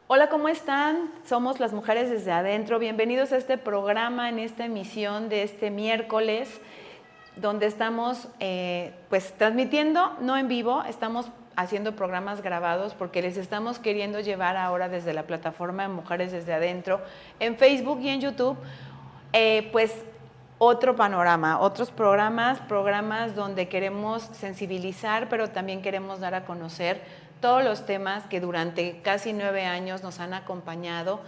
Hola, ¿cómo están? Somos las Mujeres desde Adentro. Bienvenidos a este programa, en esta emisión de este miércoles, donde estamos pues transmitiendo, no en vivo, estamos haciendo programas grabados porque les estamos queriendo llevar ahora desde la plataforma de Mujeres desde Adentro, en Facebook y en YouTube, pues otro panorama, otros programas donde queremos sensibilizar, pero también queremos dar a conocer todos los temas que durante casi 9 años nos han acompañado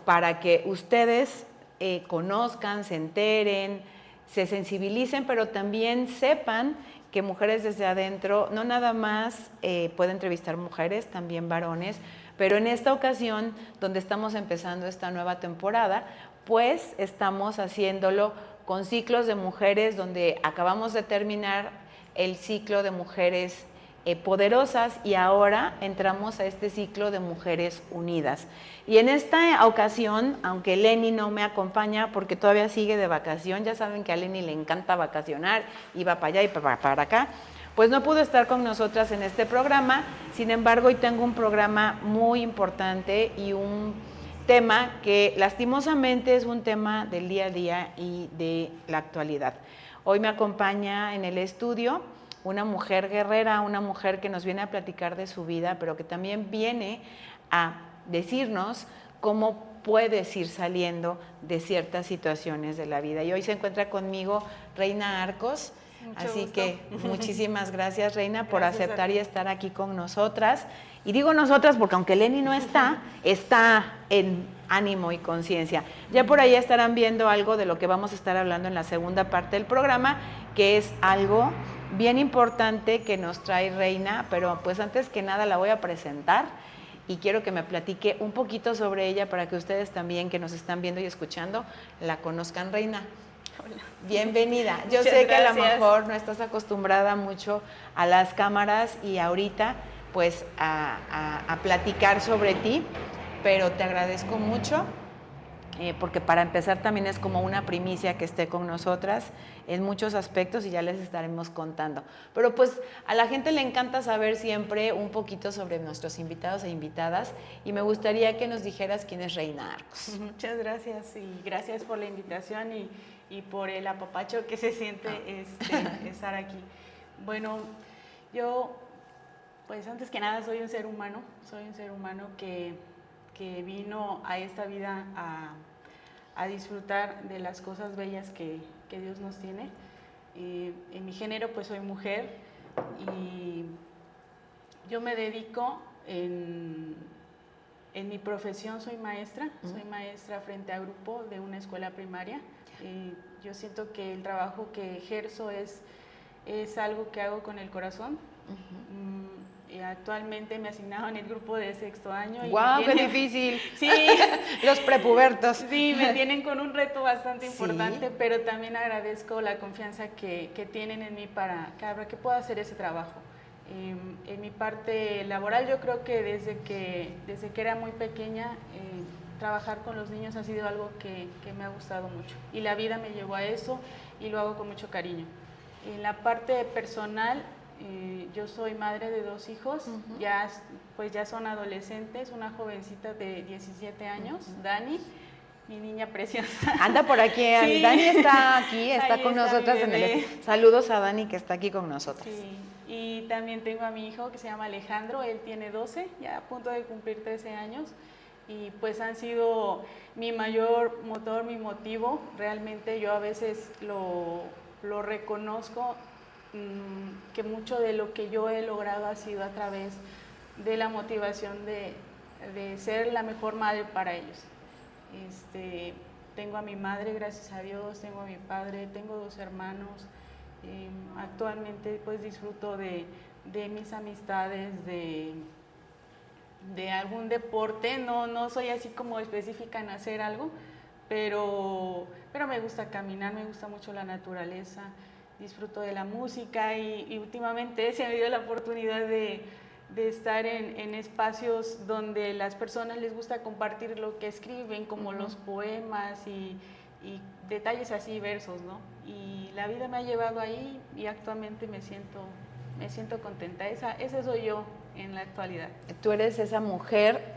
para que ustedes conozcan, se enteren, se sensibilicen, pero también sepan que Mujeres desde Adentro no nada más puede entrevistar mujeres, también varones, pero en esta ocasión, donde estamos empezando esta nueva temporada, pues estamos haciéndolo con ciclos de mujeres, donde acabamos de terminar el ciclo de mujeres poderosas y ahora entramos a este ciclo de mujeres unidas. Y en esta ocasión, aunque Lenny no me acompaña porque todavía sigue de vacación, ya saben que a Lenny le encanta vacacionar, iba para allá y para acá, pues no pudo estar con nosotras en este programa. Sin embargo, hoy tengo un programa muy importante y un tema que lastimosamente es un tema del día a día y de la actualidad. Hoy me acompaña en el estudio una mujer guerrera, una mujer que nos viene a platicar de su vida, pero que también viene a decirnos cómo puedes ir saliendo de ciertas situaciones de la vida. Y hoy se encuentra conmigo Reina Arcos. Mucho Así gusto. que muchísimas gracias, Reina, por Gracias aceptar y estar aquí con nosotras. Y digo nosotras porque aunque Lenny no está, está en ánimo y conciencia. Ya por ahí estarán viendo algo de lo que vamos a estar hablando en la segunda parte del programa, que es algo bien importante que nos trae Reina, pero pues antes que nada la voy a presentar y quiero que me platique un poquito sobre ella para que ustedes también, que nos están viendo y escuchando, la conozcan. Reina, hola. Bienvenida. Yo Muchas sé que a lo gracias. mejor no estás acostumbrada mucho a las cámaras y ahorita pues a platicar sobre ti, pero te agradezco mucho porque para empezar también es como una primicia que esté con nosotras en muchos aspectos y ya les estaremos contando. Pero pues a la gente le encanta saber siempre un poquito sobre nuestros invitados e invitadas y me gustaría que nos dijeras quién es Reina Arcos. Muchas gracias y gracias por la invitación y por el apapacho que se siente estar aquí. Bueno, yo pues antes que nada soy un ser humano que vino a esta vida a disfrutar de las cosas bellas que Dios nos tiene. En mi género pues soy mujer y yo me dedico en mi profesión soy maestra frente a grupo de una escuela primaria. Yo siento que el trabajo que ejerzo es algo que hago con el corazón. Actualmente me asignaron el grupo de 6º año. ¡Guau, qué difícil! Sí. Los prepubertos. Sí, me tienen con un reto bastante importante, sí. Pero también agradezco la confianza que tienen en mí para que pueda hacer ese trabajo. En mi parte laboral yo creo que desde que era muy pequeña trabajar con los niños ha sido algo que me ha gustado mucho y la vida me llevó a eso y lo hago con mucho cariño. En la parte personal yo soy madre de 2 hijos, ya son adolescentes, una jovencita de 17 años, Dani, mi niña preciosa. Anda por aquí, Sí. Dani está aquí, está Ahí con está nosotras mi en el... bebé. Saludos a Dani que está aquí con nosotras. Sí, y también tengo a mi hijo que se llama Alejandro, él tiene 12, ya a punto de cumplir 13 años, y pues han sido mi mayor motor, mi motivo. Realmente yo a veces lo reconozco, que mucho de lo que yo he logrado ha sido a través de la motivación de ser la mejor madre para ellos. Tengo a mi madre, gracias a Dios, tengo a mi padre, tengo 2 hermanos. Actualmente pues disfruto de mis amistades, de algún deporte. No soy así como específica en hacer algo, pero me gusta caminar, me gusta mucho la naturaleza, disfruto de la música y últimamente se me dio la oportunidad de estar en espacios donde las personas les gusta compartir lo que escriben, como los poemas y detalles así, versos, ¿no? Y la vida me ha llevado ahí y actualmente me siento contenta. Esa soy yo en la actualidad. Tú eres esa mujer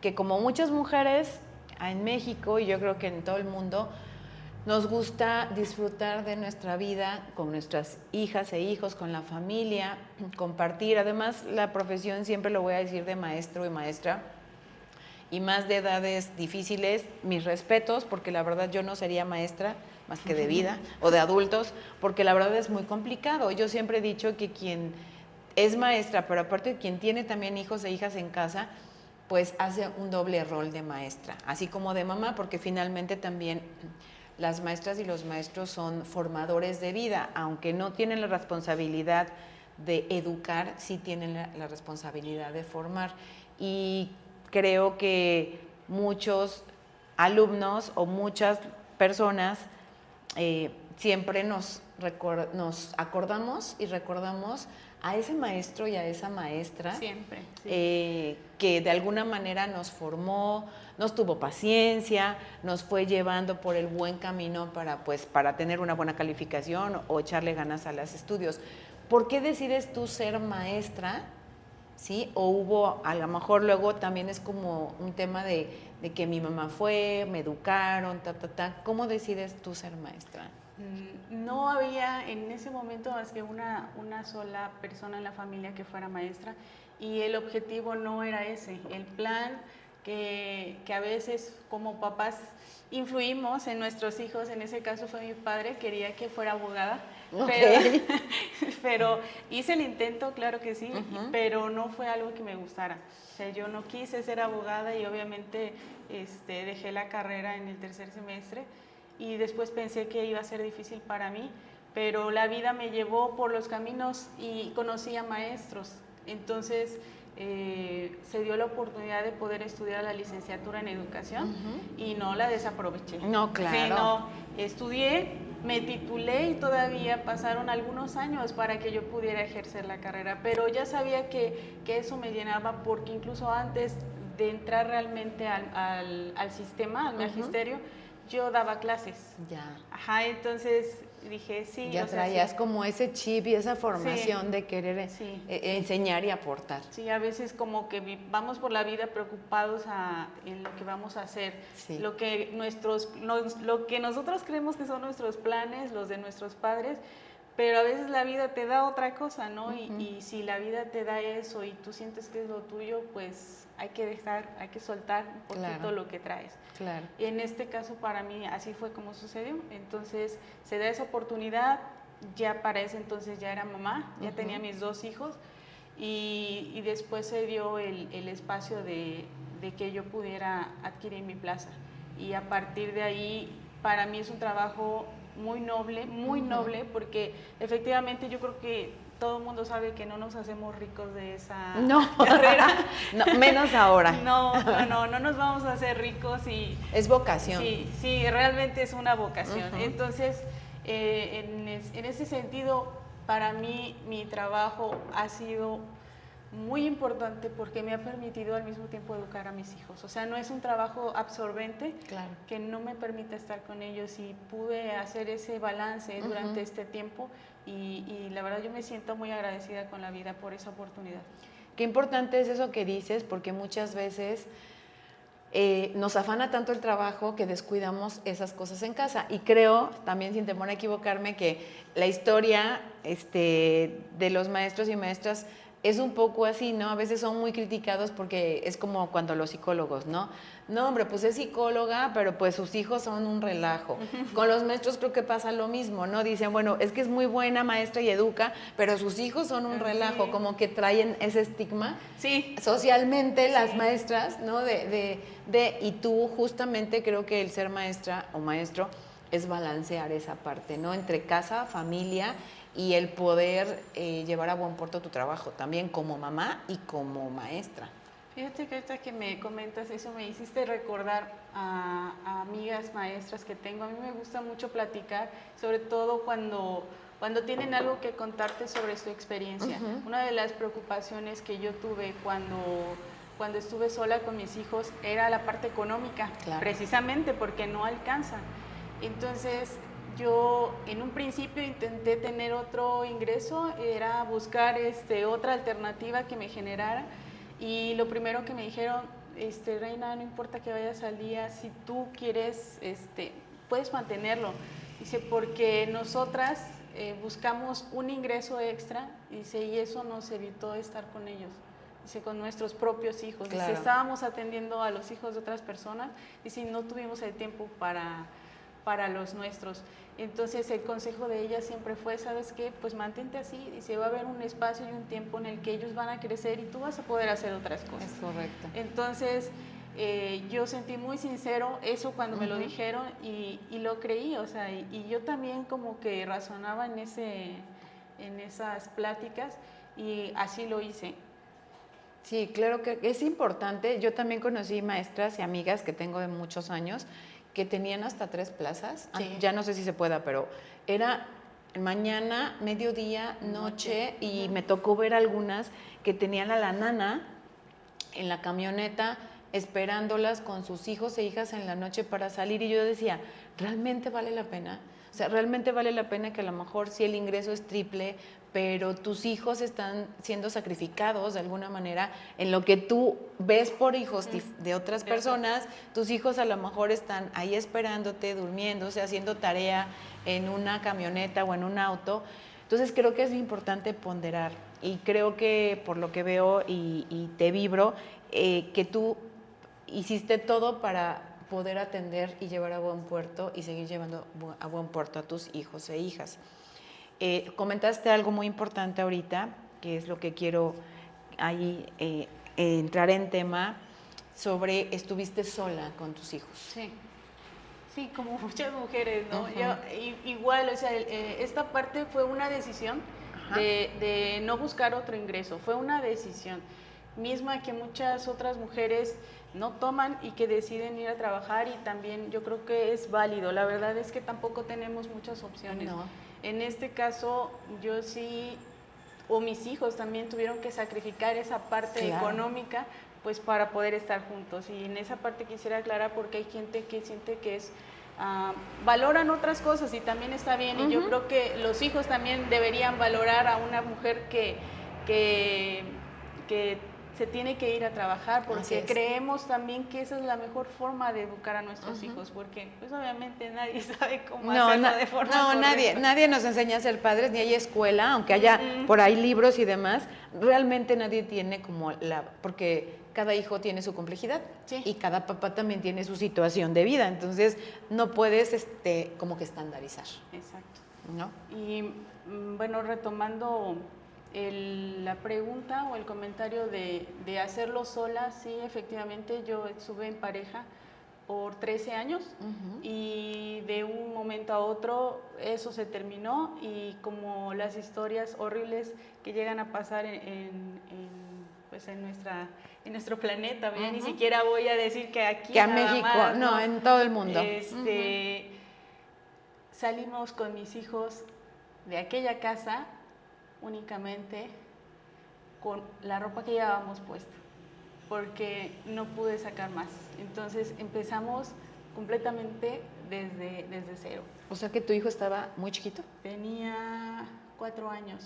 que, como muchas mujeres en México y yo creo que en todo el mundo, nos gusta disfrutar de nuestra vida con nuestras hijas e hijos, con la familia, compartir. Además, la profesión, siempre lo voy a decir, de maestro y maestra, y más de edades difíciles, mis respetos, porque la verdad yo no sería maestra más que de vida o de adultos, porque la verdad es muy complicado. Yo siempre he dicho que quien es maestra, pero aparte quien tiene también hijos e hijas en casa, pues hace un doble rol de maestra, así como de mamá, porque finalmente también las maestras y los maestros son formadores de vida, aunque no tienen la responsabilidad de educar, sí tienen la responsabilidad de formar. Y creo que muchos alumnos o muchas personas siempre nos acordamos y recordamos a ese maestro y a esa maestra. Siempre, sí. Que de alguna manera nos formó, nos tuvo paciencia, nos fue llevando por el buen camino para tener una buena calificación o echarle ganas a los estudios. ¿Por qué decides tú ser maestra? ¿Sí? O hubo, a lo mejor luego también es como un tema de que mi mamá fue, me educaron, ¿Cómo decides tú ser maestra? No había en ese momento más que una sola persona en la familia que fuera maestra, y el objetivo no era ese. El plan que a veces como papás influimos en nuestros hijos, en ese caso fue mi padre, quería que fuera abogada. Okay. Pero hice el intento, claro que sí, pero no fue algo que me gustara. O sea, yo no quise ser abogada y obviamente dejé la carrera en el 3er semestre, y después pensé que iba a ser difícil para mí, pero la vida me llevó por los caminos y conocí a maestros. Entonces se dio la oportunidad de poder estudiar la licenciatura en educación y no la desaproveché. No, claro. Sí, no, estudié, me titulé y todavía pasaron algunos años para que yo pudiera ejercer la carrera, pero ya sabía que eso me llenaba, porque incluso antes de entrar realmente al sistema, al magisterio, yo daba clases. Ya. Ajá, entonces dije, sí. Ya traías como ese chip y esa formación, sí, de querer enseñar y aportar. Sí, a veces como que vamos por la vida preocupados en lo que vamos a hacer. Sí. Lo que nosotros creemos que son nuestros planes, los de nuestros padres, pero a veces la vida te da otra cosa, ¿no? Y si la vida te da eso y tú sientes que es lo tuyo, pues hay que soltar un poquito lo que traes. Claro. Y en este caso para mí así fue como sucedió. Entonces se da esa oportunidad, ya para ese entonces ya era mamá, ya tenía mis 2 hijos, y después se dio el espacio de que yo pudiera adquirir mi plaza. Y a partir de ahí, para mí es un trabajo muy noble, porque efectivamente yo creo que todo el mundo sabe que no nos hacemos ricos de esa carrera. No, menos ahora. No nos vamos a hacer ricos. Es vocación. Sí, realmente es una vocación. Entonces, en ese sentido, para mí, mi trabajo ha sido muy importante porque me ha permitido al mismo tiempo educar a mis hijos. O sea, no es un trabajo absorbente, claro, que no me permite estar con ellos, y pude hacer ese balance durante este tiempo, y la verdad yo me siento muy agradecida con la vida por esa oportunidad. Qué importante es eso que dices, porque muchas veces nos afana tanto el trabajo que descuidamos esas cosas en casa. Y creo, también sin temor a equivocarme, que la historia de los maestros y maestras es un poco así, ¿no? A veces son muy criticados porque es como cuando los psicólogos, ¿no? No, hombre, pues es psicóloga, pero pues sus hijos son un relajo. Con los maestros creo que pasa lo mismo, ¿no? Dicen, bueno, es que es muy buena maestra y educa, pero sus hijos son un relajo, Sí. como que traen ese estigma. Sí. Socialmente, las Sí. maestras, ¿no? Y tú justamente creo que el ser maestra o maestro es balancear esa parte, ¿no? Entre casa, familia y el poder llevar a buen puerto tu trabajo, también como mamá y como maestra. Fíjate que ahorita que me comentas eso, me hiciste recordar a amigas maestras que tengo. A mí me gusta mucho platicar, sobre todo cuando tienen algo que contarte sobre su experiencia. Una de las preocupaciones que yo tuve cuando estuve sola con mis hijos era la parte económica, precisamente porque no alcanza. Entonces, yo en un principio intenté tener otro ingreso, era buscar otra alternativa que me generara. Y lo primero que me dijeron, Reina, no importa que vayas al día, si tú quieres, puedes mantenerlo. Dice, porque nosotras buscamos un ingreso extra, dice, y eso nos evitó estar con ellos. Dice, con nuestros propios hijos. Dice, estábamos atendiendo a los hijos de otras personas, dice, no tuvimos el tiempo para los nuestros. Entonces el consejo de ella siempre fue, ¿sabes qué? Pues mantente así, dice, va a haber un espacio y un tiempo en el que ellos van a crecer y tú vas a poder hacer otras cosas. Es correcto. Entonces yo sentí muy sincero eso cuando me lo dijeron y lo creí, o sea, y yo también como que razonaba en esas pláticas y así lo hice. Sí, claro que es importante. Yo también conocí maestras y amigas que tengo de muchos años que tenían hasta 3 plazas. Sí. Ya no sé si se pueda, pero era mañana, mediodía, noche, y me tocó ver algunas que tenían a la nana en la camioneta esperándolas con sus hijos e hijas en la noche para salir, y yo decía, ¿realmente vale la pena? O sea, ¿realmente vale la pena que a lo mejor si el ingreso es triple, pero tus hijos están siendo sacrificados de alguna manera en lo que tú ves por hijos de otras personas? Tus hijos a lo mejor están ahí esperándote, durmiéndose, haciendo tarea en una camioneta o en un auto. Entonces creo que es importante ponderar, y creo que por lo que veo y te vibro, que tú hiciste todo para poder atender y llevar a buen puerto y seguir llevando a buen puerto a tus hijos e hijas. Comentaste algo muy importante ahorita, que es lo que quiero ahí entrar en tema, sobre estuviste sola con tus hijos. Sí. Sí, como muchas mujeres, ¿no? Yo, igual, o sea, esta parte fue una decisión de no buscar otro ingreso, fue una decisión misma que muchas otras mujeres no toman y que deciden ir a trabajar, y también yo creo que es válido. La verdad es que tampoco tenemos muchas opciones. No. En este caso, yo sí, o mis hijos también tuvieron que sacrificar esa parte económica, pues para poder estar juntos. Y en esa parte quisiera aclarar, porque hay gente que siente que es valoran otras cosas y también está bien, y yo creo que los hijos también deberían valorar a una mujer que se tiene que ir a trabajar, porque creemos también que esa es la mejor forma de educar a nuestros hijos, porque pues obviamente nadie sabe cómo hacerlo de forma correcta. nadie nos enseña a ser padres, ni hay escuela, aunque haya por ahí libros y demás. Realmente nadie tiene como porque cada hijo tiene su complejidad y cada papá también tiene su situación de vida, entonces no puedes como que estandarizar. Exacto. ¿No? Y bueno, retomando la pregunta o el comentario de hacerlo sola, sí, efectivamente yo estuve en pareja por 13 años y de un momento a otro eso se terminó, y como las historias horribles que llegan a pasar pues en nuestro planeta, ¿bien? Ni siquiera voy a decir que aquí que a México, más, no, en todo el mundo. Salimos con mis hijos de aquella casa únicamente con la ropa que llevábamos puesta, porque no pude sacar más. Entonces empezamos completamente desde cero. O sea que tu hijo estaba muy chiquito. Tenía 4 años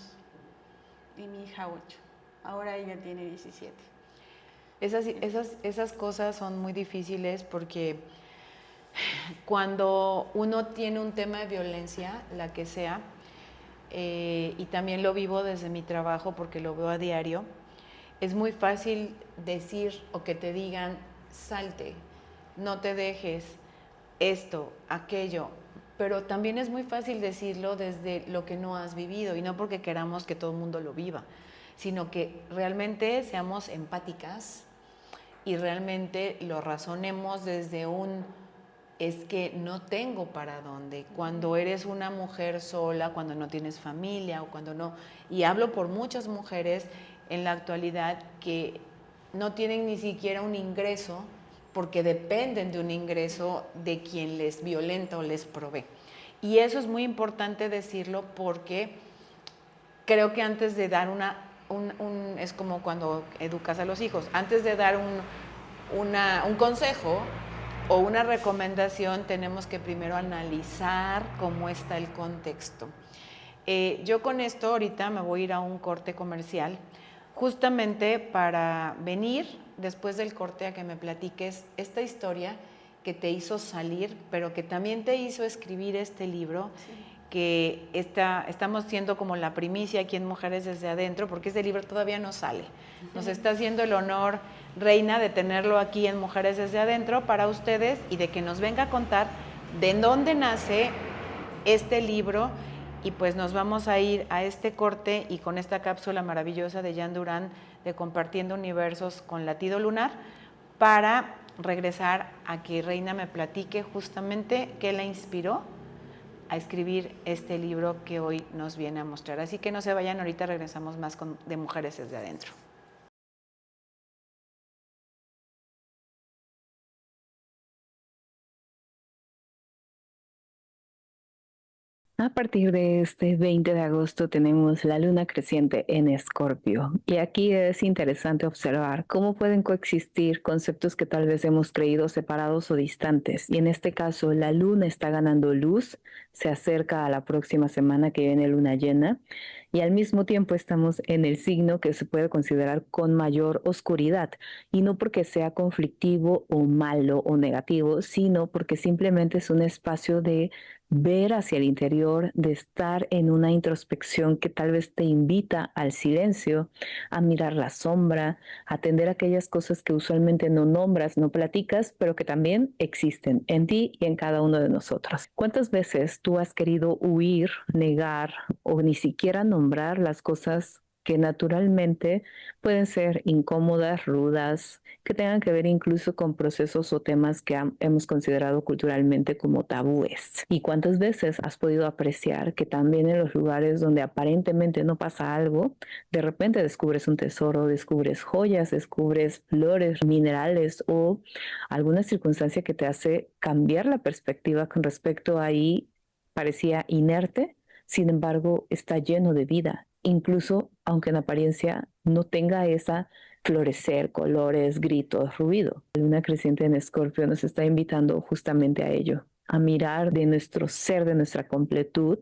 y mi hija 8. Ahora ella tiene 17. Esas cosas son muy difíciles porque cuando uno tiene un tema de violencia, la que sea, y también lo vivo desde mi trabajo porque lo veo a diario, es muy fácil decir o que te digan, salte, no te dejes, esto, aquello, pero también es muy fácil decirlo desde lo que no has vivido y no porque queramos que todo el mundo lo viva, sino que realmente seamos empáticas y realmente lo razonemos desde un es que no tengo para dónde. Cuando eres una mujer sola, cuando no tienes familia o cuando no, y hablo por muchas mujeres en la actualidad que no tienen ni siquiera un ingreso porque dependen de un ingreso de quien les violenta o les provee. Y eso es muy importante decirlo porque creo que antes de dar es como cuando educas a los hijos, antes de dar un consejo o una recomendación, tenemos que primero analizar cómo está el contexto. Yo con esto ahorita me voy a ir a un corte comercial, justamente para venir después del corte a que me platiques esta historia que te hizo salir, pero que también te hizo escribir este libro. Sí. Que estamos siendo como la primicia aquí en Mujeres desde Adentro, porque este libro todavía no sale. Nos está haciendo el honor, Reina, de tenerlo aquí en Mujeres desde Adentro para ustedes y de que nos venga a contar de dónde nace este libro. Y pues nos vamos a ir a este corte y con esta cápsula maravillosa de Jan Durán de Compartiendo Universos con Latido Lunar para regresar a que Reina me platique justamente qué la inspiró a escribir este libro que hoy nos viene a mostrar. Así que no se vayan, ahorita regresamos más de Mujeres desde Adentro. A partir de este 20 de agosto tenemos la luna creciente en Escorpio y aquí es interesante observar cómo pueden coexistir conceptos que tal vez hemos creído separados o distantes y en este caso la luna está ganando luz, se acerca a la próxima semana que viene luna llena y al mismo tiempo estamos en el signo que se puede considerar con mayor oscuridad y no porque sea conflictivo o malo o negativo, sino porque simplemente es un espacio de ver hacia el interior, de estar en una introspección que tal vez te invita al silencio, a mirar la sombra, a atender aquellas cosas que usualmente no nombras, no platicas, pero que también existen en ti y en cada uno de nosotros. ¿Cuántas veces tú has querido huir, negar o ni siquiera nombrar las cosas que naturalmente pueden ser incómodas, rudas, que tengan que ver incluso con procesos o temas que hemos considerado culturalmente como tabúes? ¿Y cuántas veces has podido apreciar que también en los lugares donde aparentemente no pasa algo, de repente descubres un tesoro, descubres joyas, descubres flores, minerales o alguna circunstancia que te hace cambiar la perspectiva con respecto a ahí parecía inerte, sin embargo está lleno de vida, incluso aunque en apariencia no tenga esa florecer, colores, gritos, ruido? La luna creciente en Escorpio nos está invitando justamente a ello, a mirar de nuestro ser, de nuestra completud,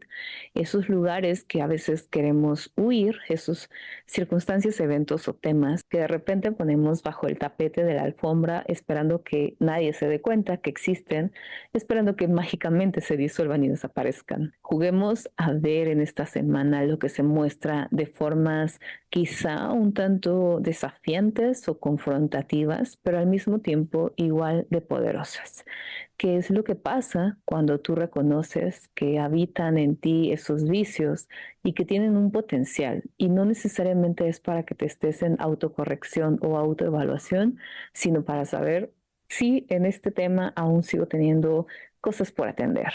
esos lugares que a veces queremos huir, esas circunstancias, eventos o temas que de repente ponemos bajo el tapete de la alfombra esperando que nadie se dé cuenta que existen, esperando que mágicamente se disuelvan y desaparezcan. Juguemos a ver en esta semana lo que se muestra de formas quizá un tanto desafiantes o confrontativas, pero al mismo tiempo igual de poderosas. ¿Qué es lo que pasa cuando tú reconoces que habitan en ti esos vicios y que tienen un potencial? Y no necesariamente es para que te estés en autocorrección o autoevaluación, sino para saber si en este tema aún sigo teniendo cosas por atender.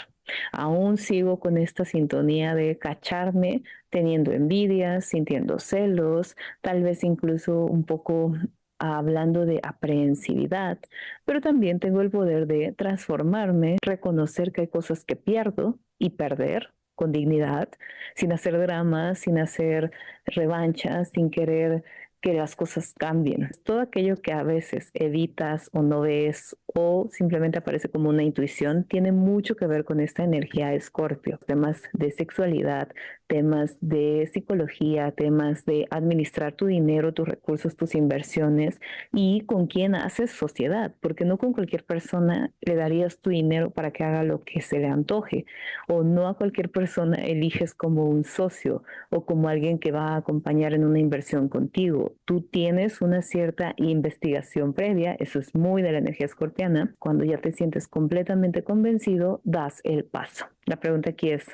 Aún sigo con esta sintonía de cacharme teniendo envidia, sintiendo celos, tal vez incluso un poco hablando de aprehensividad, pero también tengo el poder de transformarme, reconocer que hay cosas que pierdo y perder con dignidad, sin hacer dramas, sin hacer revanchas, sin querer que las cosas cambien. Todo aquello que a veces evitas o no ves o simplemente aparece como una intuición tiene mucho que ver con esta energía de Escorpio. Temas de sexualidad, temas de psicología, temas de administrar tu dinero, tus recursos, tus inversiones y con quién haces sociedad, porque no con cualquier persona le darías tu dinero para que haga lo que se le antoje, o no a cualquier persona eliges como un socio o como alguien que va a acompañar en una inversión contigo. Tú tienes una cierta investigación previa, eso es muy de la energía escorpiana. Cuando ya te sientes completamente convencido, das el paso. La pregunta aquí es,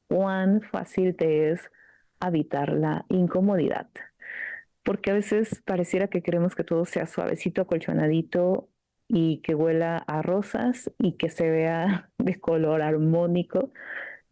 ¿cuán fácil te es evitar la incomodidad? Porque a veces pareciera que queremos que todo sea suavecito, acolchonadito y que huela a rosas y que se vea de color armónico,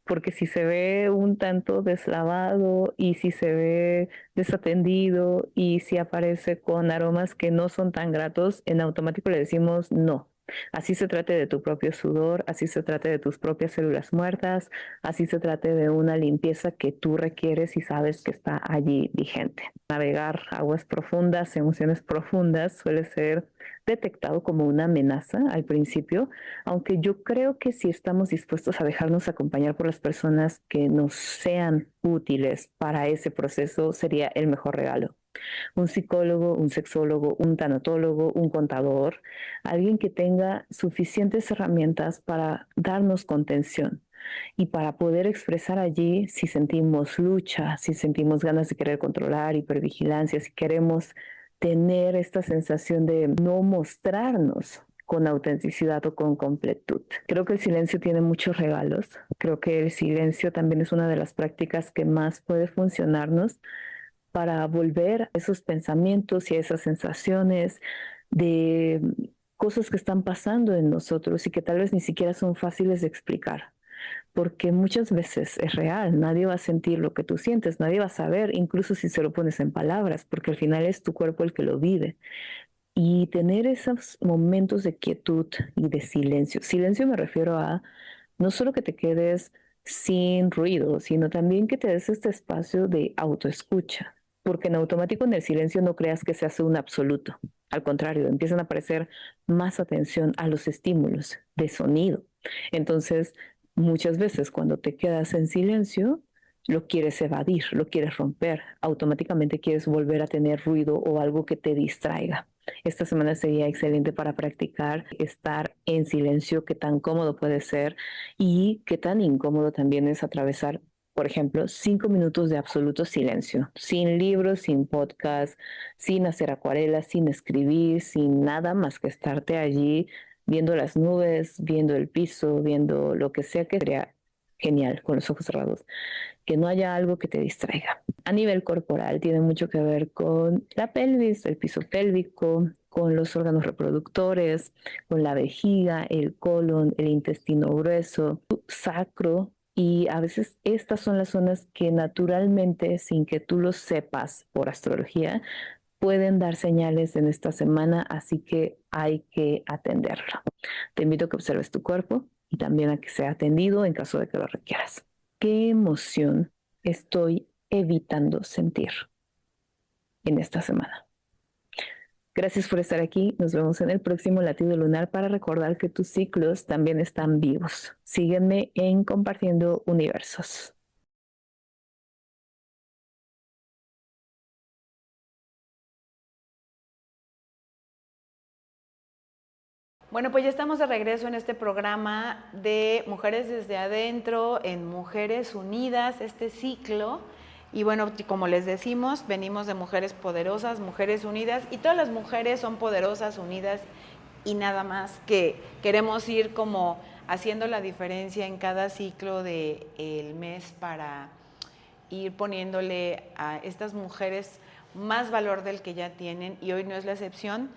porque si se ve un tanto deslavado y si se ve desatendido y si aparece con aromas que no son tan gratos, en automático le decimos no. Así se trate de tu propio sudor, así se trate de tus propias células muertas, así se trate de una limpieza que tú requieres y sabes que está allí vigente. Navegar aguas profundas, emociones profundas, suele ser detectado como una amenaza al principio, aunque yo creo que si estamos dispuestos a dejarnos acompañar por las personas que nos sean útiles para ese proceso, sería el mejor regalo. Un psicólogo, un sexólogo, un tanatólogo, un contador, alguien que tenga suficientes herramientas para darnos contención y para poder expresar allí si sentimos lucha, si sentimos ganas de querer controlar, hipervigilancia, si queremos tener esta sensación de no mostrarnos con autenticidad o con completud. Creo que el silencio tiene muchos regalos. Creo que el silencio también es una de las prácticas que más puede funcionarnos para volver a esos pensamientos y a esas sensaciones de cosas que están pasando en nosotros y que tal vez ni siquiera son fáciles de explicar, porque muchas veces es real, nadie va a sentir lo que tú sientes, nadie va a saber, incluso si se lo pones en palabras, porque al final es tu cuerpo el que lo vive. Y tener esos momentos de quietud y de silencio. Silencio me refiero a no solo que te quedes sin ruido, sino también que te des este espacio de autoescucha, porque en automático en el silencio no creas que se hace un absoluto. Al contrario, empiezan a aparecer más atención a los estímulos de sonido. Entonces, muchas veces cuando te quedas en silencio, lo quieres evadir, lo quieres romper, automáticamente quieres volver a tener ruido o algo que te distraiga. Esta semana sería excelente para practicar estar en silencio, qué tan cómodo puede ser y qué tan incómodo también es atravesar, por ejemplo, 5 minutos de absoluto silencio, sin libros, sin podcast, sin hacer acuarelas, sin escribir, sin nada más que estarte allí viendo las nubes, viendo el piso, viendo lo que sea, que sería genial con los ojos cerrados, que no haya algo que te distraiga. A nivel corporal tiene mucho que ver con la pelvis, el piso pélvico, con los órganos reproductores, con la vejiga, el colon, el intestino grueso, sacro. Y a veces estas son las zonas que naturalmente, sin que tú lo sepas por astrología, pueden dar señales en esta semana, así que hay que atenderlo. Te invito a que observes tu cuerpo y también a que sea atendido en caso de que lo requieras. ¿Qué emoción estoy evitando sentir en esta semana? Gracias por estar aquí. Nos vemos en el próximo latido lunar para recordar que tus ciclos también están vivos. Sígueme en Compartiendo Universos. Bueno, pues ya estamos de regreso en este programa de Mujeres desde Adentro, en Mujeres Unidas, este ciclo. Y bueno, como les decimos, venimos de Mujeres Poderosas, Mujeres Unidas, y todas las mujeres son poderosas, unidas, y nada más que queremos ir como haciendo la diferencia en cada ciclo del mes para ir poniéndole a estas mujeres más valor del que ya tienen, y hoy no es la excepción.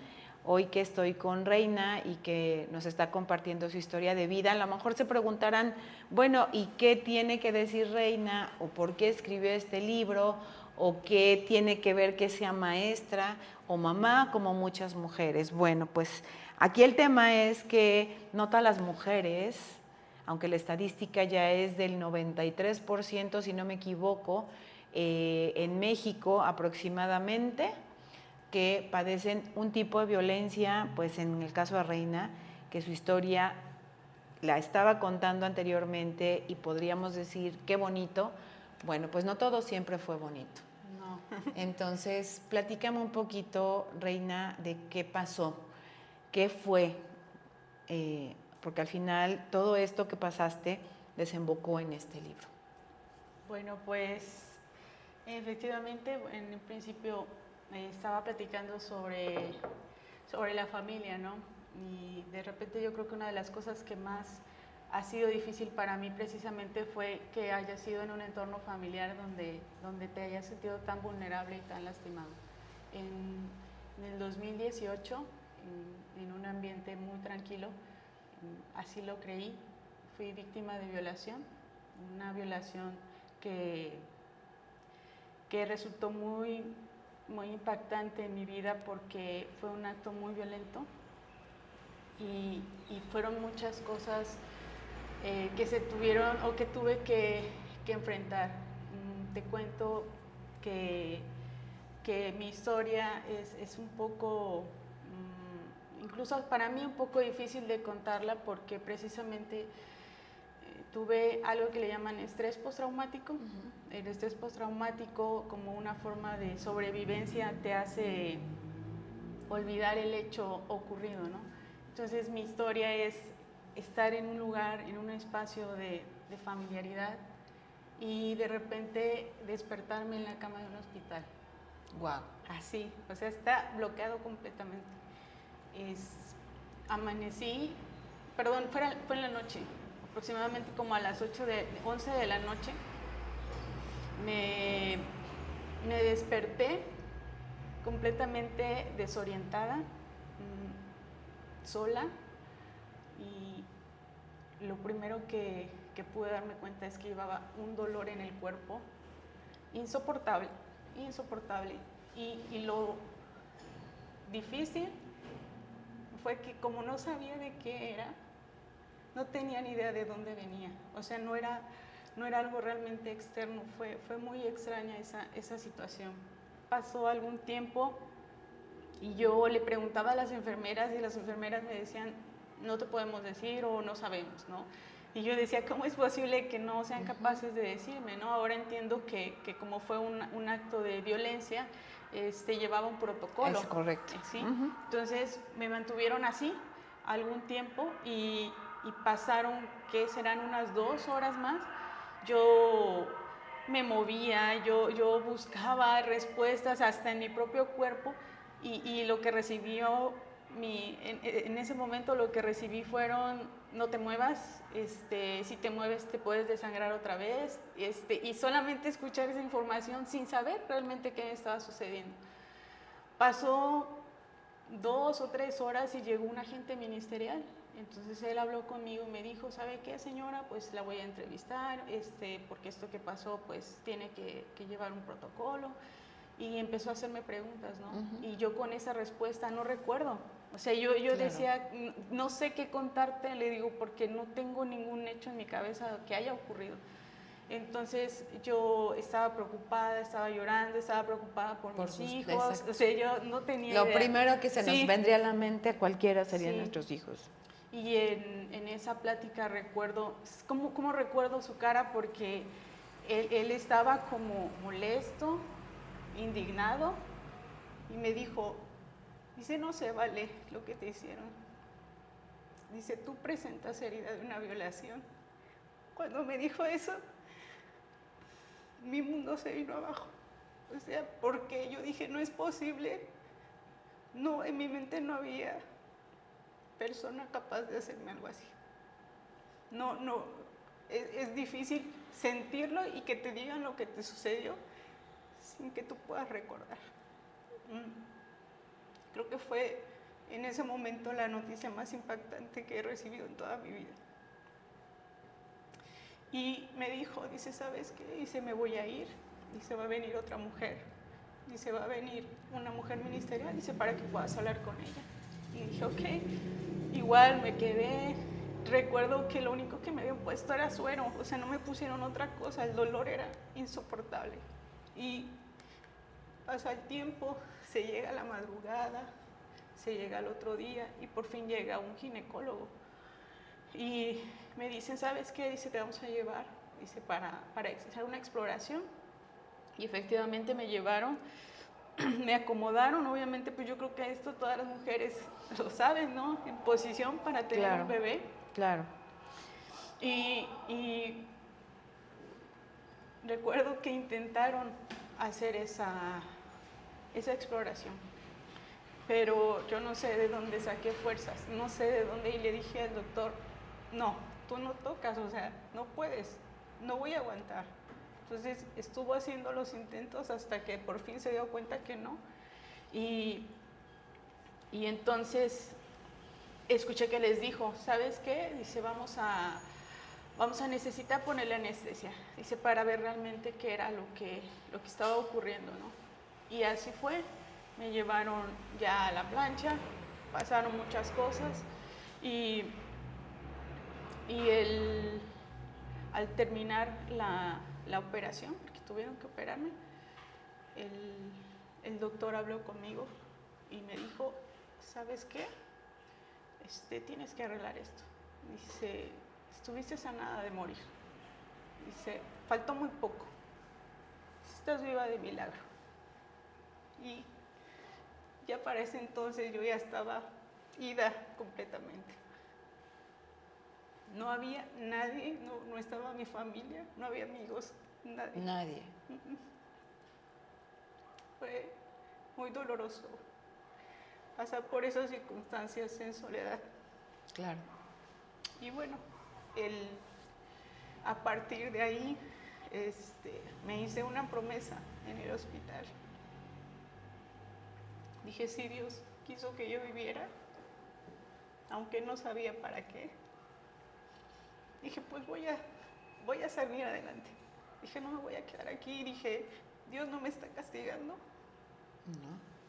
Hoy que estoy con Reina y que nos está compartiendo su historia de vida, a lo mejor se preguntarán, bueno, ¿y qué tiene que decir Reina? ¿O por qué escribió este libro? ¿O qué tiene que ver que sea maestra o mamá como muchas mujeres? Bueno, pues aquí el tema es que no todas las mujeres, aunque la estadística ya es del 93%, si no me equivoco, en México aproximadamente, que padecen un tipo de violencia, pues en el caso de Reina, que su historia la estaba contando anteriormente y podríamos decir qué bonito. Bueno, pues no todo siempre fue bonito. No. Entonces, platícame un poquito, Reina, de qué pasó, qué fue, porque al final todo esto que pasaste desembocó en este libro. Bueno, pues efectivamente, en el principio estaba platicando sobre la familia, ¿no? Y de repente yo creo que una de las cosas que más ha sido difícil para mí precisamente fue que haya sido en un entorno familiar donde te hayas sentido tan vulnerable y tan lastimado. En el 2018, en un ambiente muy tranquilo, así lo creí, fui víctima de violación, una violación que resultó muy impactante en mi vida porque fue un acto muy violento y fueron muchas cosas que se tuvieron o que tuve que enfrentar. Te cuento que mi historia es un poco, incluso para mí un poco difícil de contarla porque precisamente tuve algo que le llaman estrés postraumático. El estrés postraumático, como una forma de sobrevivencia, te hace olvidar el hecho ocurrido, ¿no? Entonces mi historia es estar en un lugar, en un espacio de familiaridad y de repente despertarme en la cama de un hospital. Wow. Así, o sea, está bloqueado completamente. Amanecí, perdón, fue en la noche, aproximadamente como a las 11 de la noche. Me desperté completamente desorientada, sola, y lo primero que pude darme cuenta es que llevaba un dolor en el cuerpo insoportable. Y lo difícil fue que como no sabía de qué era, no tenía ni idea de dónde venía. O sea, no era algo realmente externo, fue muy extraña esa situación. Pasó algún tiempo y yo le preguntaba a las enfermeras y las enfermeras me decían, no te podemos decir o no sabemos, ¿no? Y yo decía, ¿cómo es posible que no sean capaces de decirme, ¿no? Ahora entiendo que como fue un acto de violencia, llevaba un protocolo. Es correcto. ¿Sí? Entonces me mantuvieron así algún tiempo y pasaron, ¿qué serán? Unas 2 horas más. Yo me movía, yo buscaba respuestas hasta en mi propio cuerpo y lo que recibió en ese momento lo que recibí fueron no te muevas, si te mueves te puedes desangrar otra vez, y solamente escuchar esa información sin saber realmente qué estaba sucediendo. Pasó 2 o 3 horas y llegó un agente ministerial. Entonces él habló conmigo y me dijo, ¿sabe qué, señora? Pues la voy a entrevistar, porque esto que pasó pues tiene que llevar un protocolo. Y empezó a hacerme preguntas, ¿no? Y yo con esa respuesta no recuerdo. O sea, yo claro. Decía, no sé qué contarte, le digo, porque no tengo ningún hecho en mi cabeza que haya ocurrido. Entonces yo estaba preocupada, estaba llorando, estaba preocupada por mis hijos. Exacto. O sea, yo no tenía Lo idea. primero que se nos vendría a la mente a cualquiera serían nuestros hijos. Y en esa plática recuerdo, ¿cómo recuerdo su cara? Porque él estaba como molesto, indignado, y me dijo, dice, no se vale lo que te hicieron. Dice, tú presentas herida de una violación. Cuando me dijo eso, mi mundo se vino abajo. O sea, porque yo dije, no es posible. No, en mi mente no había persona capaz de hacerme algo así. No, es difícil sentirlo y que te digan lo que te sucedió sin que tú puedas recordar. Creo que fue en ese momento la noticia más impactante que he recibido en toda mi vida. Y me dijo, dice, ¿sabes qué? Dice, me voy a ir, dice, va a venir otra mujer, dice, va a venir una mujer ministerial, dice, para que puedas hablar con ella. Y dije, ok, igual me quedé. Recuerdo que lo único que me habían puesto era suero, o sea, no me pusieron otra cosa, el dolor era insoportable. Y pasa el tiempo, se llega a la madrugada, se llega al otro día y por fin llega un ginecólogo. Y me dicen, ¿sabes qué? Dice, te vamos a llevar, dice, para hacer una exploración. Y efectivamente me llevaron, me acomodaron, obviamente, pues yo creo que esto todas las mujeres lo saben, ¿no? En posición para tener Claro. un bebé. Claro. Y recuerdo que intentaron hacer esa exploración, pero yo no sé de dónde saqué fuerzas, no sé de dónde, y le dije al doctor, no, tú no tocas, o sea, no puedes, no voy a aguantar. Entonces estuvo haciendo los intentos hasta que por fin se dio cuenta que no, y entonces escuché que les dijo, ¿sabes qué? Dice, vamos a necesitar ponerle anestesia, dice, para ver realmente qué era lo que estaba ocurriendo, ¿no? Y así fue, me llevaron ya a la plancha, pasaron muchas cosas y al terminar la operación, porque tuvieron que operarme, el doctor habló conmigo y me dijo, ¿sabes qué? Tienes que arreglar esto. Dice, estuviste a nada de morir. Dice, faltó muy poco. Estás viva de milagro. Y ya para ese entonces yo ya estaba ida completamente. No había nadie, no estaba mi familia, no había amigos, nadie. Nadie. Fue muy doloroso pasar por esas circunstancias en soledad. Claro. Y bueno, a partir de ahí me hice una promesa en el hospital. Dije, si Dios quiso que yo viviera, aunque no sabía para qué, dije, pues voy a salir adelante. Dije, no me voy a quedar aquí. Dije, Dios no me está castigando.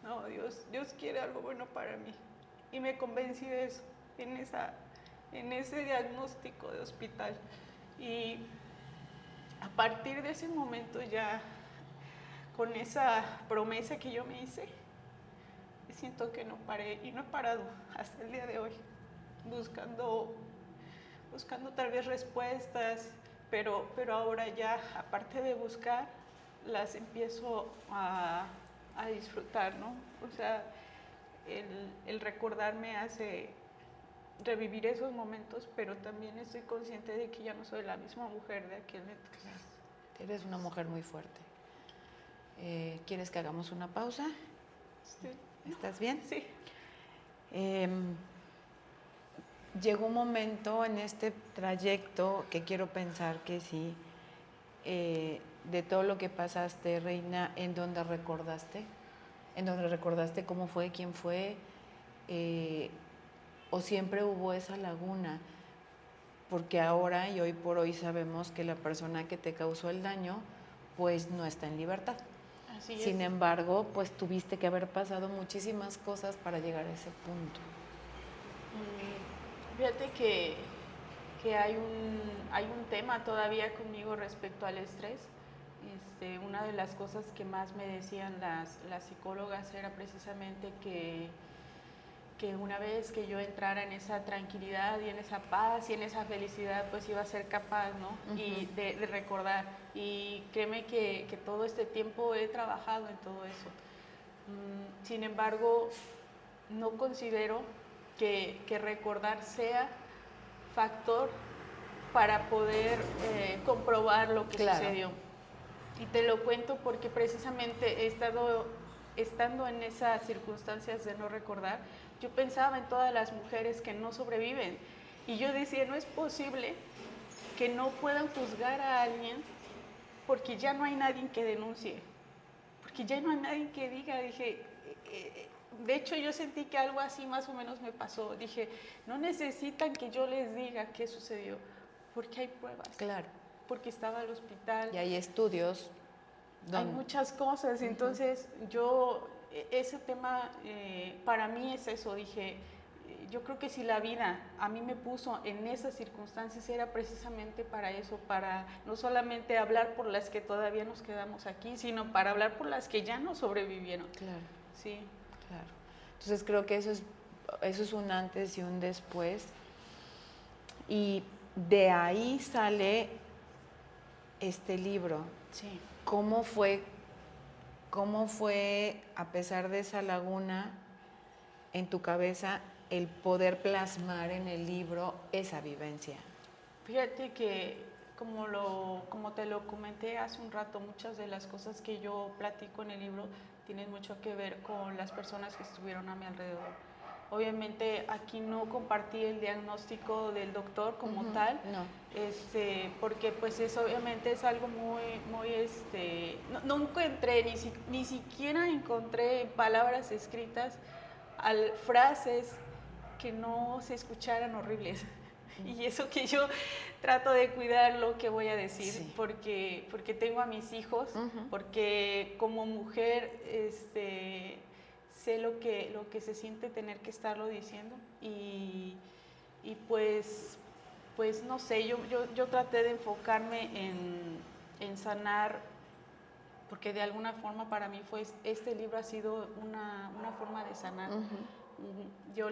No, Dios quiere algo bueno para mí. Y me convencí de eso, en ese diagnóstico de hospital. Y a partir de ese momento ya, con esa promesa que yo me hice, siento que no paré y no he parado hasta el día de hoy, buscando tal vez respuestas, pero ahora ya, aparte de buscar, las empiezo a disfrutar, ¿no? O sea, el recordar me hace revivir esos momentos, pero también estoy consciente de que ya no soy la misma mujer de aquel entonces. Eres una mujer muy fuerte. ¿Quieres que hagamos una pausa? Sí. ¿Estás bien? Sí. Llegó un momento en este trayecto que quiero pensar que sí, de todo lo que pasaste, Reina, en donde recordaste cómo fue, quién fue, o siempre hubo esa laguna, porque ahora y hoy por hoy sabemos que la persona que te causó el daño pues no está en libertad. Así es. Sin embargo, pues tuviste que haber pasado muchísimas cosas para llegar a ese punto. Fíjate que hay un tema todavía conmigo respecto al estrés. Una de las cosas que más me decían las psicólogas era precisamente que una vez que yo entrara en esa tranquilidad y en esa paz y en esa felicidad, pues iba a ser capaz, ¿no? Uh-huh. Y de recordar. Y créeme que todo este tiempo he trabajado en todo eso. Sin embargo, no considero que recordar sea factor para poder comprobar lo que sucedió. Y te lo cuento porque precisamente estando en esas circunstancias de no recordar, yo pensaba en todas las mujeres que no sobreviven. Y yo decía, no es posible que no puedan juzgar a alguien porque ya no hay nadie que denuncie, porque ya no hay nadie que diga. Dije, de hecho yo sentí que algo así más o menos me pasó. Dije, no necesitan que yo les diga qué sucedió, porque hay pruebas. Claro. Porque estaba al hospital. Y hay estudios. Hay muchas cosas. Entonces yo, ese tema para mí es eso. Dije, yo creo que si la vida a mí me puso en esas circunstancias era precisamente para eso, para no solamente hablar por las que todavía nos quedamos aquí, sino para hablar por las que ya no sobrevivieron. Claro. sí. Claro. Entonces creo que eso es un antes y un después. Y de ahí sale este libro. Sí. ¿Cómo fue, a pesar de esa laguna en tu cabeza, el poder plasmar en el libro esa vivencia? Fíjate que como te lo comenté hace un rato, muchas de las cosas que yo platico en el libro tienen mucho que ver con las personas que estuvieron a mi alrededor. Obviamente aquí no compartí el diagnóstico del doctor como tal, No. porque pues obviamente es algo no encontré, ni siquiera encontré palabras escritas, frases que no se escucharan horribles. Y eso que yo trato de cuidar lo que voy a decir, Sí. porque tengo a mis hijos, porque como mujer sé lo que se siente tener que estarlo diciendo. Y pues no sé, yo traté de enfocarme en sanar, porque de alguna forma para mí este libro ha sido una forma de sanar. Yo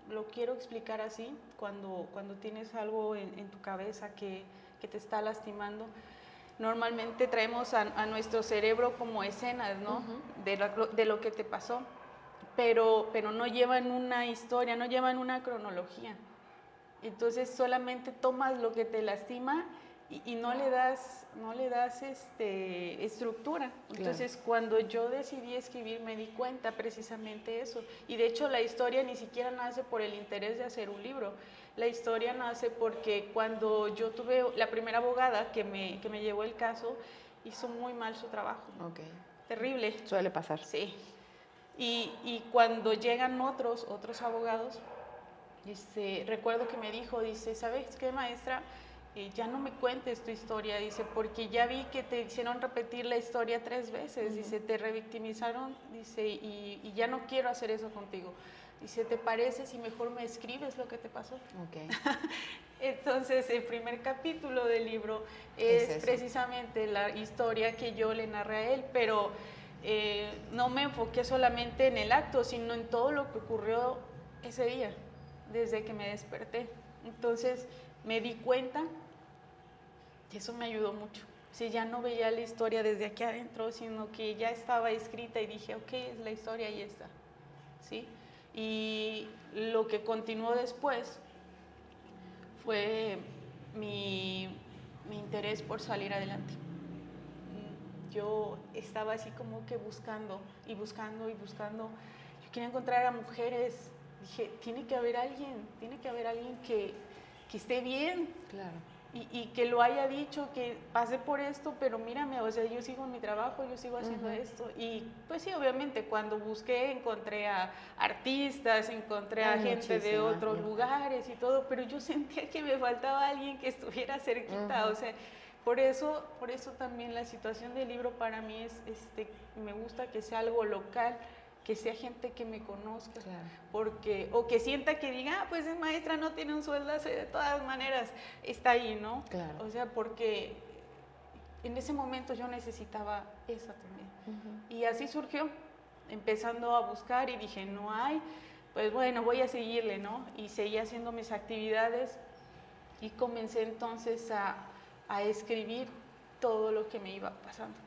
lo quiero explicar así, cuando tienes algo en tu cabeza que te está lastimando. Normalmente traemos a nuestro cerebro como escenas, ¿no? De lo que te pasó, pero no llevan una historia, no llevan una cronología. Entonces solamente tomas lo que te lastima y no le das estructura. Entonces cuando yo decidí escribir me di cuenta precisamente eso. Y de hecho la historia ni siquiera nace por el interés de hacer un libro. La historia nace porque cuando yo tuve la primera abogada que me llevó el caso, hizo muy mal su trabajo. Okay. Terrible. Suele pasar. Sí. Y cuando llegan otros abogados, recuerdo que me dijo, dice, ¿sabes qué, maestra? Ya no me cuentes tu historia, dice, porque ya vi que te hicieron repetir la historia 3 veces, dice, te revictimizaron, dice, y ya no quiero hacer eso contigo. Dice, ¿te parece si mejor me escribes lo que te pasó? Okay. Entonces, el primer capítulo del libro es precisamente la historia que yo le narré a él, pero no me enfoqué solamente en el acto, sino en todo lo que ocurrió ese día, desde que me desperté. Entonces, me di cuenta y eso me ayudó mucho. Si ya no veía la historia desde aquí adentro, sino que ya estaba escrita y dije, ok, es la historia y está. ¿Sí? Y lo que continuó después fue mi interés por salir adelante. Yo estaba así como que buscando y buscando y buscando. Yo quería encontrar a mujeres. Dije, tiene que haber alguien que esté bien. Claro. Y que lo haya dicho, que pasé por esto, pero mírame, o sea, yo sigo en mi trabajo, yo sigo haciendo esto. Y pues sí, obviamente, cuando busqué, encontré a artistas, encontré a gente de otros lugares y todo, pero yo sentía que me faltaba alguien que estuviera cerquita, o sea, por eso también la situación del libro para mí es, me gusta que sea algo local, que sea gente que me conozca, porque, o que sienta que diga, pues es maestra, no tiene un sueldo, de todas maneras está ahí, ¿no? Claro. O sea, porque en ese momento yo necesitaba eso también. Y así surgió, empezando a buscar y dije, no hay, pues bueno, voy a seguirle, ¿no? Y seguí haciendo mis actividades y comencé entonces a escribir todo lo que me iba pasando.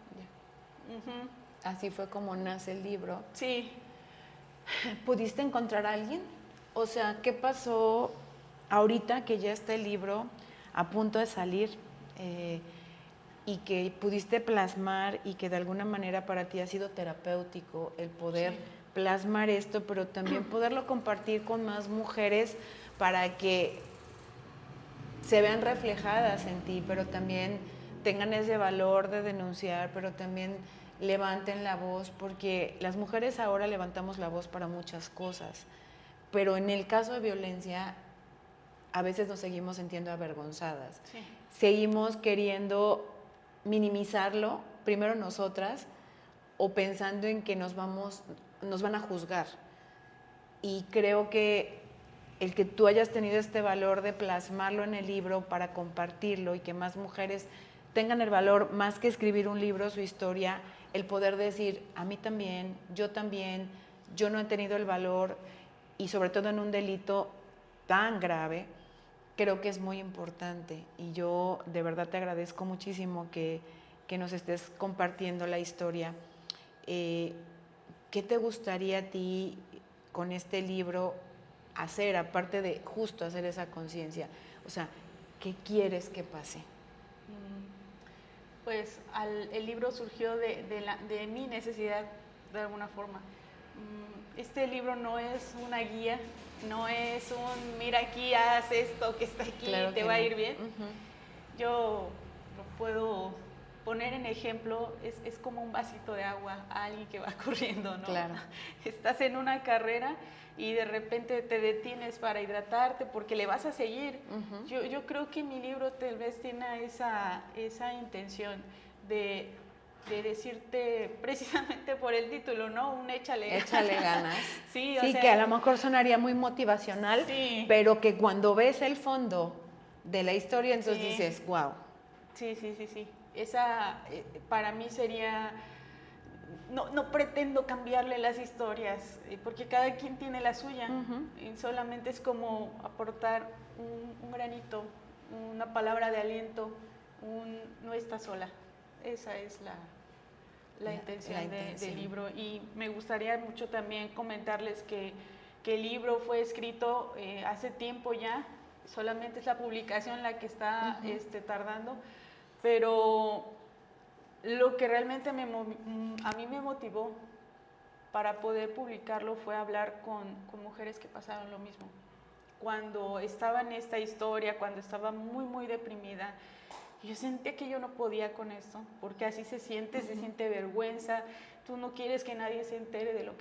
Así fue como nace el libro. Sí. ¿Pudiste encontrar a alguien? O sea, ¿qué pasó ahorita que ya está el libro a punto de salir y que pudiste plasmar y que de alguna manera para ti ha sido terapéutico el poder plasmar esto, pero también poderlo compartir con más mujeres para que se vean reflejadas en ti, pero también tengan ese valor de denunciar, pero también levanten la voz, porque las mujeres ahora levantamos la voz para muchas cosas, pero en el caso de violencia a veces nos seguimos sintiendo avergonzadas. Sí. Seguimos queriendo minimizarlo, primero nosotras, o pensando en que nos van a juzgar. Y creo que el que tú hayas tenido este valor de plasmarlo en el libro para compartirlo y que más mujeres tengan el valor, más que escribir un libro, su historia, el poder decir, a mí también, yo no he tenido el valor, y sobre todo en un delito tan grave, creo que es muy importante. Y yo de verdad te agradezco muchísimo que nos estés compartiendo la historia. ¿Qué te gustaría a ti con este libro hacer, aparte de justo hacer esa conciencia? O sea, ¿qué quieres que pase? Pues el libro surgió de mi necesidad, de alguna forma. Este libro no es una guía, no es un, mira aquí, haz esto que está aquí, claro, te va a ir bien. Yo lo puedo poner en ejemplo, es como un vasito de agua a alguien que va corriendo, ¿no? Claro. Estás en una carrera y de repente te detienes para hidratarte porque le vas a seguir. Yo creo que mi libro tal vez tiene esa intención de decirte, precisamente por el título, ¿no? Un échale ganas. Échale ganas. Sí, sí, o sea, que a lo mejor sonaría muy motivacional, sí, pero que cuando ves el fondo de la historia, entonces sí, dices, wow. Sí. Esa para mí sería... No pretendo cambiarle las historias, porque cada quien tiene la suya. Y solamente es como aportar un granito, una palabra de aliento, no estás sola. Esa es la intención del libro. Y me gustaría mucho también comentarles que el libro fue escrito hace tiempo ya, solamente es la publicación la que está tardando, pero lo que realmente a mí me motivó para poder publicarlo fue hablar con mujeres que pasaron lo mismo. Cuando estaba en esta historia, cuando estaba muy, muy deprimida, yo sentía que yo no podía con esto, porque así se siente vergüenza, tú no quieres que nadie se entere de lo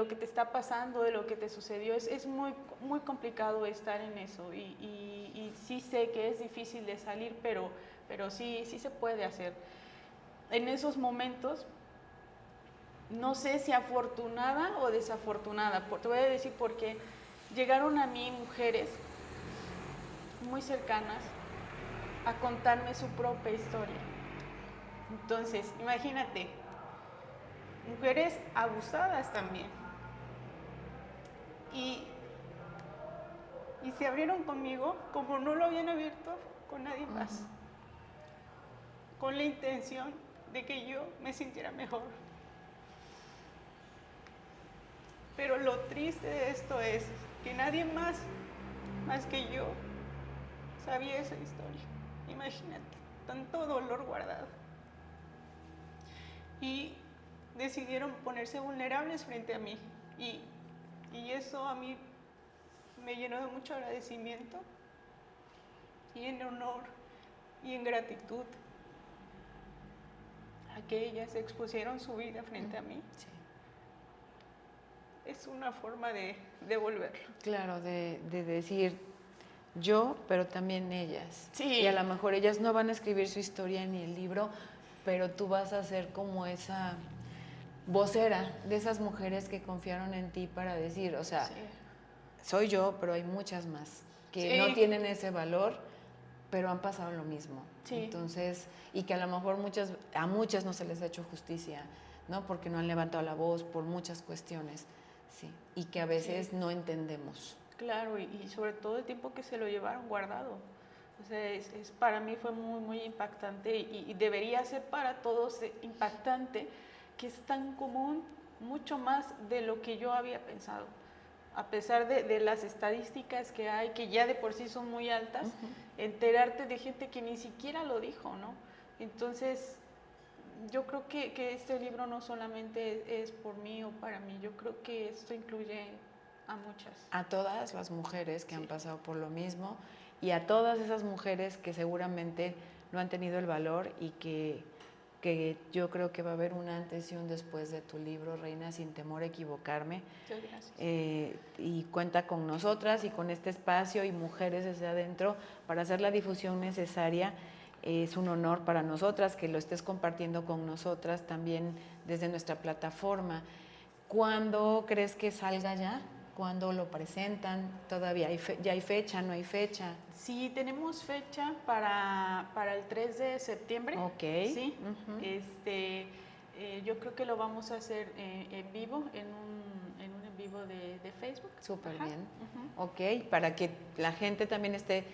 que te está pasando, de lo que te sucedió. Es muy, muy complicado estar en eso y sí sé que es difícil de salir, pero sí se puede hacer. En esos momentos, no sé si afortunada o desafortunada, te voy a decir por qué. Llegaron a mí mujeres muy cercanas a contarme su propia historia. Entonces, imagínate, mujeres abusadas también. Y se abrieron conmigo como no lo habían abierto con nadie más, con la intención de que yo me sintiera mejor. Pero lo triste de esto es que nadie más que yo, sabía esa historia. Imagínate, tanto dolor guardado. Y decidieron ponerse vulnerables frente a mí. Y eso a mí me llenó de mucho agradecimiento y en honor y en gratitud a que ellas expusieron su vida frente a mí. Sí. Es una forma de devolverlo. Claro, de decir yo, pero también ellas. Sí. Y a lo mejor ellas no van a escribir su historia en el libro, pero tú vas a ser como esa vocera de esas mujeres que confiaron en ti para decir, o sea, soy yo, pero hay muchas más que no tienen ese valor, pero han pasado lo mismo. Entonces, y que a lo mejor a muchas no se les ha hecho justicia, ¿no? Porque no han levantado la voz por muchas cuestiones, y que a veces no entendemos. Claro, y sobre todo el tiempo que se lo llevaron guardado. O sea, para mí fue muy, muy impactante y debería ser para todos impactante, que es tan común, mucho más de lo que yo había pensado. A pesar de las estadísticas que hay, que ya de por sí son muy altas, enterarte de gente que ni siquiera lo dijo, ¿no? Entonces, yo creo que este libro no solamente es por mí o para mí, yo creo que esto incluye a muchas. A todas las mujeres que han pasado por lo mismo y a todas esas mujeres que seguramente no han tenido el valor y que yo creo que va a haber un antes y un después de tu libro, Reina sin temor a equivocarme. Muchas gracias. Y cuenta con nosotras y con este espacio y Mujeres desde Adentro para hacer la difusión necesaria. Es un honor para nosotras que lo estés compartiendo con nosotras también desde nuestra plataforma. ¿Cuándo crees que salga ya? ¿Cuándo lo presentan? ¿Todavía ya hay fecha, no hay fecha? Sí, tenemos fecha para el 3 de septiembre. Ok. Sí. Yo creo que lo vamos a hacer en vivo, en un en vivo de Facebook. Súper Ajá. bien. Ok, para que la gente también esté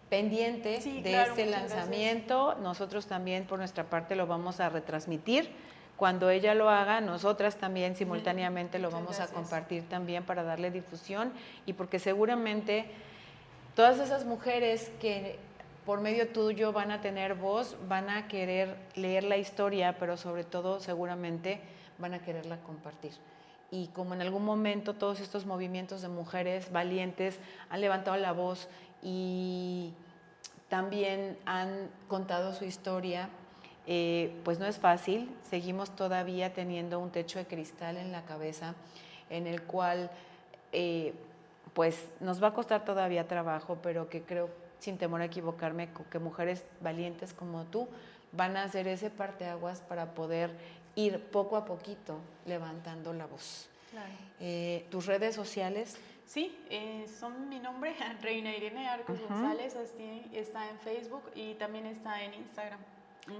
pendiente Sí, de claro, este muchas lanzamiento. Nosotros también por nuestra parte lo vamos a retransmitir. Cuando ella lo haga, nosotras también simultáneamente lo Muchas vamos gracias. a compartir también para darle difusión y porque seguramente todas esas mujeres que por medio tuyo van a tener voz, van a querer leer la historia, pero sobre todo seguramente van a quererla compartir. Y como en algún momento todos estos movimientos de mujeres valientes han levantado la voz y también han contado su historia, pues no es fácil, seguimos todavía teniendo un techo de cristal en la cabeza en el cual pues nos va a costar todavía trabajo, pero que creo, sin temor a equivocarme, que mujeres valientes como tú van a hacer ese parteaguas para poder ir poco a poquito levantando la voz. Claro. ¿Tus redes sociales? Sí, son mi nombre, Reina Irene Arcos González, así está en Facebook y también está en Instagram.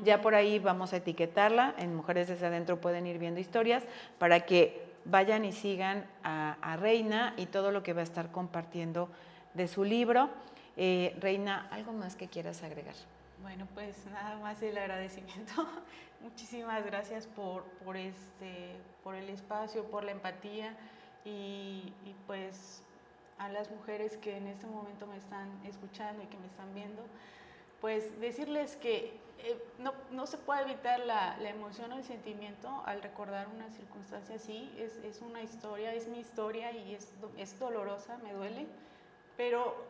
Ya por ahí vamos a etiquetarla, en Mujeres Desde Adentro pueden ir viendo historias para que vayan y sigan a Reina y todo lo que va a estar compartiendo de su libro. Reina, ¿algo más que quieras agregar? Bueno, pues nada más el agradecimiento. Muchísimas gracias por el espacio, por la empatía y pues a las mujeres que en este momento me están escuchando y que me están viendo, pues decirles que no se puede evitar la emoción o el sentimiento al recordar una circunstancia así. Es una historia, es mi historia y es dolorosa, me duele, pero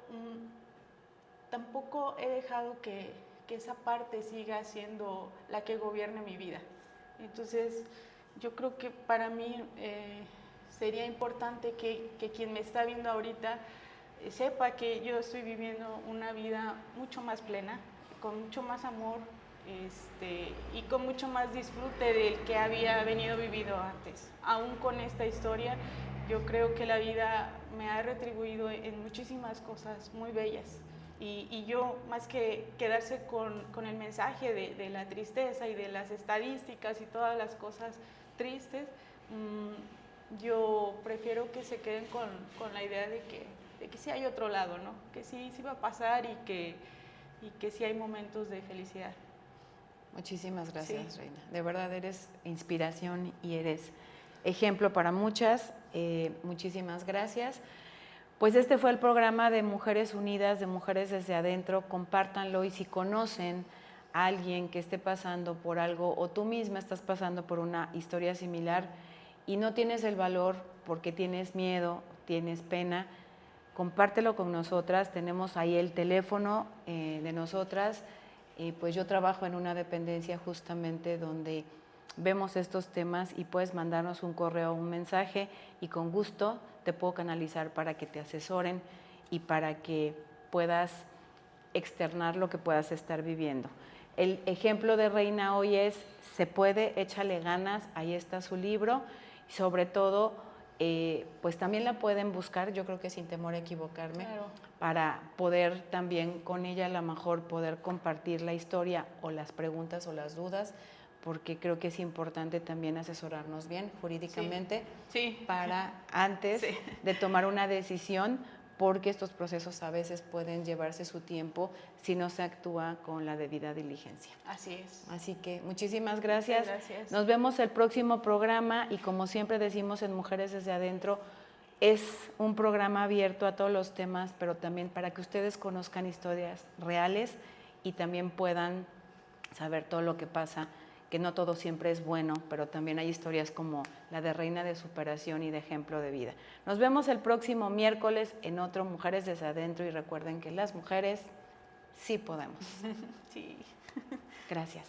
tampoco he dejado que esa parte siga siendo la que gobierne mi vida. Entonces, yo creo que para mí sería importante que quien me está viendo ahorita sepa que yo estoy viviendo una vida mucho más plena, con mucho más amor y con mucho más disfrute del que había venido vivido antes. Aún con esta historia, yo creo que la vida me ha retribuido en muchísimas cosas muy bellas. Y yo, más que quedarse con el mensaje de la tristeza y de las estadísticas y todas las cosas tristes, yo prefiero que se queden con la idea de que sí hay otro lado, ¿no? Que sí va a pasar y que sí hay momentos de felicidad. Muchísimas gracias, Sí. Reina. De verdad eres inspiración y eres ejemplo para muchas. Muchísimas gracias. Pues este fue el programa de Mujeres Unidas, de Mujeres Desde Adentro. Compártanlo y si conocen a alguien que esté pasando por algo o tú misma estás pasando por una historia similar y no tienes el valor porque tienes miedo, tienes pena, compártelo con nosotras. Tenemos ahí el teléfono de nosotras. Pues yo trabajo en una dependencia justamente donde vemos estos temas y puedes mandarnos un correo o un mensaje y con gusto te puedo canalizar para que te asesoren y para que puedas externar lo que puedas estar viviendo. El ejemplo de Reina hoy es, se puede, échale ganas, ahí está su libro y sobre todo, pues también la pueden buscar, yo creo que sin temor a equivocarme, Claro. para poder también con ella a lo mejor poder compartir la historia o las preguntas o las dudas, porque creo que es importante también asesorarnos bien jurídicamente Sí. para antes de tomar una decisión, porque estos procesos a veces pueden llevarse su tiempo si no se actúa con la debida diligencia. Así es. Así que muchísimas gracias. Muchas gracias. Nos vemos el próximo programa y como siempre decimos en Mujeres Desde Adentro, es un programa abierto a todos los temas, pero también para que ustedes conozcan historias reales y también puedan saber todo lo que pasa, que no todo siempre es bueno, pero también hay historias como la de Reina de superación y de ejemplo de vida. Nos vemos el próximo miércoles en otro Mujeres Desde Adentro y recuerden que las mujeres sí podemos. Sí. Gracias.